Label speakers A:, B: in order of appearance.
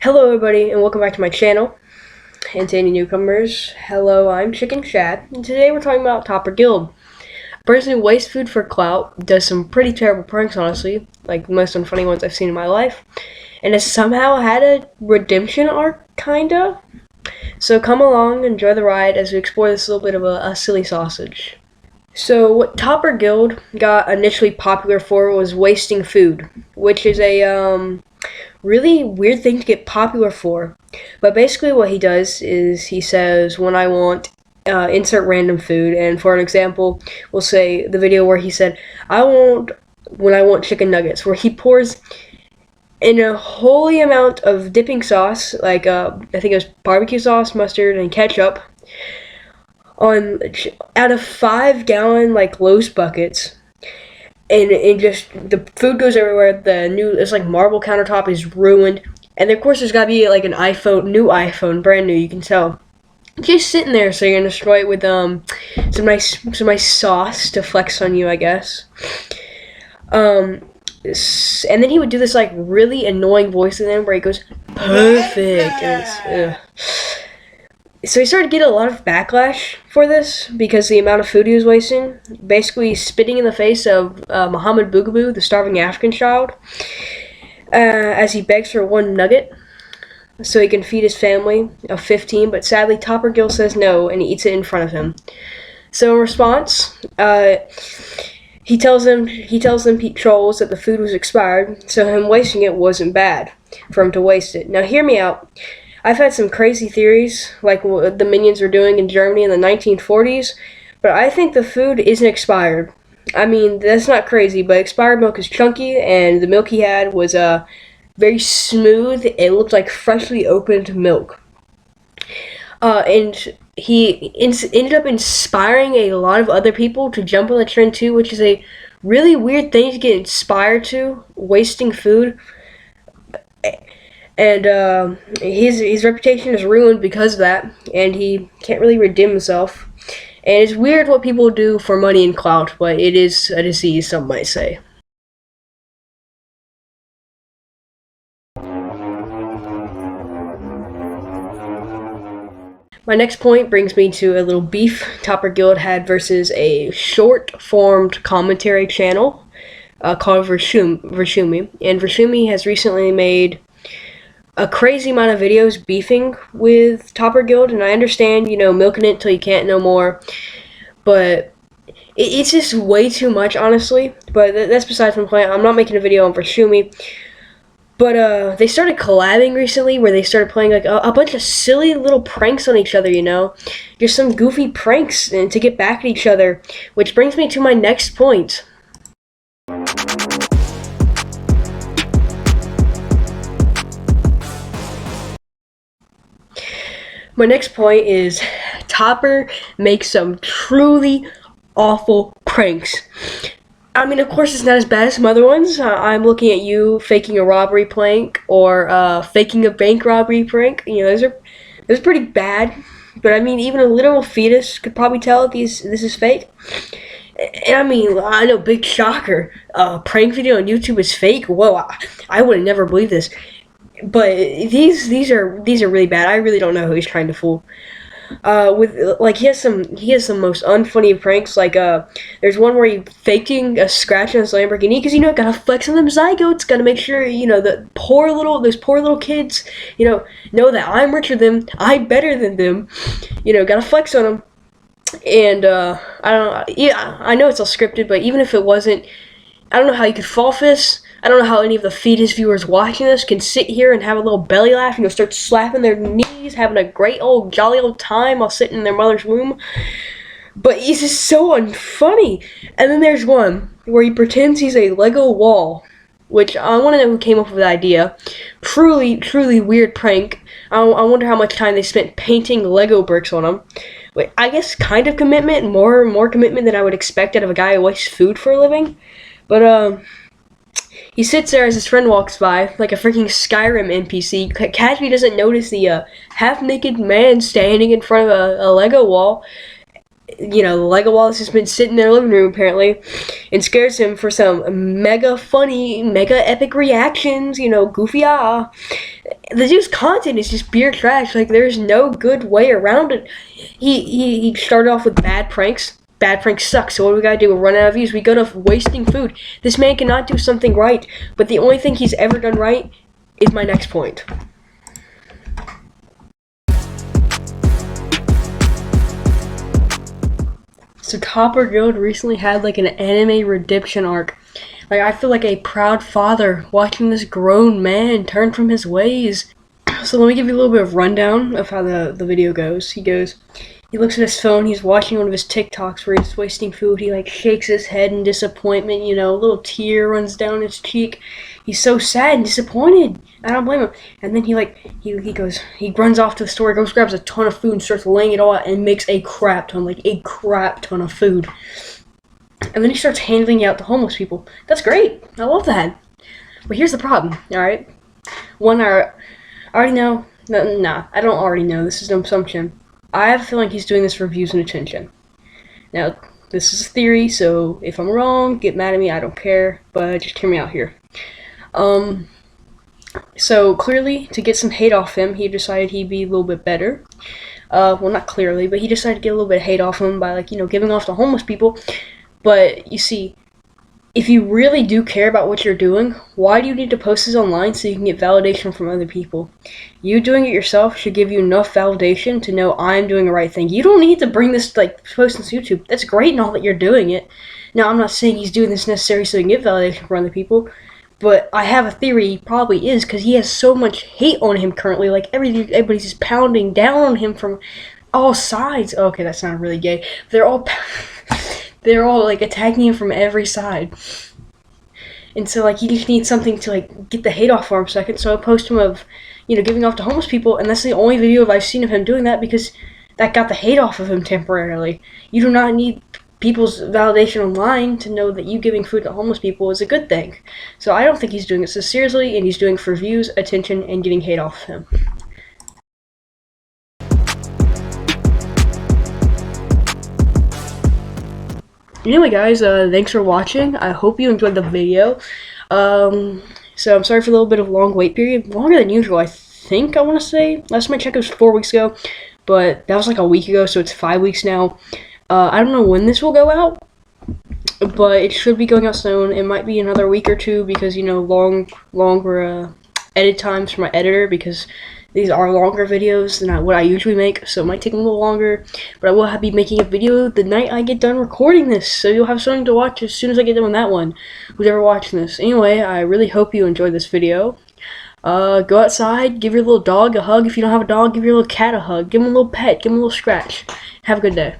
A: Hello everybody and welcome back to my channel. And to any newcomers, hello, I'm Chicken Shad, and today we're talking about Topper Guild. A person who wastes food for clout, does some pretty terrible pranks honestly, like the most unfunny ones I've seen in my life, and has somehow had a redemption arc, kinda. So come along, enjoy the ride as we explore this little bit of a silly sausage. So what Topper Guild got initially popular for was wasting food, which is a really weird thing to get popular for. But basically, what he does is he says, when I want, insert random food. And for an example, we'll say the video where he said, when I want chicken nuggets, where he pours in a holy amount of dipping sauce, like I think it was barbecue sauce, mustard, and ketchup, on out of 5-gallon like Lowe's buckets, and just the food goes everywhere. It's like marble countertop is ruined, and of course there's gotta be like an new iPhone, brand new. You can tell, just sitting there. So you're gonna destroy it with some nice sauce to flex on you, I guess. And then he would do this like really annoying voice in them where he goes perfect, and so he started getting a lot of backlash for this because the amount of food he was wasting, basically spitting in the face of Muhammad Boogaboo, the starving African child, as he begs for one nugget so he can feed his family of 15. But sadly, Topper Guild says no, and he eats it in front of him. So in response, he tells them Pete trolls that the food was expired, so him wasting it wasn't bad for him to waste it. Now hear me out. I've had some crazy theories, like what the Minions were doing in Germany in the 1940s, but I think the food isn't expired. I mean, that's not crazy, but expired milk is chunky, and the milk he had was very smooth. It looked like freshly opened milk. And he ended up inspiring a lot of other people to jump on the trend too, which is a really weird thing to get inspired to, wasting food. And his reputation is ruined because of that, and he can't really redeem himself. And it's weird what people do for money and clout, but it is a disease, some might say. My next point brings me to a little beef Topper Guild had versus a short-formed commentary channel called Vershumi. And Vershumi has recently made a crazy amount of videos beefing with Topper Guild, and I understand, milking it till you can't no more, but it's just way too much, honestly. But that's besides my point. I'm not making a video on Vershumi, but they started collabing recently, where they started playing like a bunch of silly little pranks on each other, just some goofy pranks and to get back at each other, which brings me to my next point. My next point is Topper makes some truly awful pranks. I mean, of course, it's not as bad as some other ones. I'm looking at you faking a robbery prank or faking a bank robbery prank. Those are pretty bad. But I mean, even a literal fetus could probably tell that this is fake. And I mean, I know, big shocker. Prank video on YouTube is fake. Whoa, I would have never believed this. But these are really bad. I really don't know who he's trying to fool. With like he has some most unfunny pranks. Like there's one where he's faking a scratch on his Lamborghini because gotta flex on them zygotes. Gotta make sure those poor little kids know that I'm richer than them, I'm better than them. Gotta flex on them. And I don't know. Yeah, I know it's all scripted, but even if it wasn't, I don't know how you could fall for this. I don't know how any of the fetus viewers watching this can sit here and have a little belly laugh, start slapping their knees, having a great old jolly old time while sitting in their mother's womb. But it's just so unfunny. And then there's one where he pretends he's a Lego wall, which I want to know who came up with the idea. Truly, truly weird prank. I wonder how much time they spent painting Lego bricks on him. Wait, I guess kind of commitment, more commitment than I would expect out of a guy who wastes food for a living. But he sits there as his friend walks by, like a freaking Skyrim NPC. Casually doesn't notice the half-naked man standing in front of a Lego wall. The Lego wall has just been sitting in their living room, apparently, and scares him for some mega funny, mega epic reactions, goofy the dude's content is just pure trash. Like, there's no good way around it. He started off with bad pranks. Bad pranks suck, so what do we gotta do? We run out of views. We go to wasting food. This man cannot do something right, but the only thing he's ever done right is my next point. So Topper Guild recently had like an anime redemption arc. Like, I feel like a proud father watching this grown man turn from his ways. So let me give you a little bit of rundown of how the video goes. He looks at his phone, he's watching one of his TikToks where he's wasting food. He like shakes his head in disappointment, you know, a little tear runs down his cheek. He's so sad and disappointed. I don't blame him. And then he runs off to the store, goes grabs a ton of food and starts laying it all out and makes a crap ton of food. And then he starts handing it out to homeless people. That's great. I love that. But here's the problem, alright? One, I already know. Nah, I don't already know. This is an assumption. I have a feeling he's doing this for views and attention. Now, this is a theory, so if I'm wrong, get mad at me. I don't care. But just hear me out here. So clearly, to get some hate off him, he decided he'd be a little bit better. Well, not clearly, but he decided to get a little bit of hate off him by, like, you know, giving off to homeless people. But, you see, if you really do care about what you're doing, why do you need to post this online so you can get validation from other people? You doing it yourself should give you enough validation to know I'm doing the right thing. You don't need to bring this, like, post on YouTube. That's great and all that you're doing it. Now, I'm not saying he's doing this necessarily so he can get validation from other people, but I have a theory he probably is, because he has so much hate on him currently. Like, everybody's just pounding down on him from all sides. Okay, that sounded really gay. They're all like attacking him from every side. And so, like, he just needs something to, like, get the hate off for him a second. So I post him of, you know, giving off to homeless people, and that's the only video I've seen of him doing that, because that got the hate off of him temporarily. You do not need people's validation online to know that you giving food to homeless people is a good thing. So I don't think he's doing it sincerely, and he's doing it for views, attention, and getting hate off of him. Anyway, guys, thanks for watching. I hope you enjoyed the video. So I'm sorry for a little bit of long wait period. Longer than usual, I think, I want to say. Last time I checked, it was 4 weeks ago. But that was like a week ago, so it's 5 weeks now. I don't know when this will go out, but it should be going out soon. It might be another week or two because, you know, longer edit times for my editor, because these are longer videos than what I usually make, so it might take a little longer. But I will be making a video the night I get done recording this, so you'll have something to watch as soon as I get done with that one, who's ever watching this. Anyway, I really hope you enjoyed this video. Go outside, give your little dog a hug. If you don't have a dog, give your little cat a hug. Give him a little pet, give him a little scratch. Have a good day.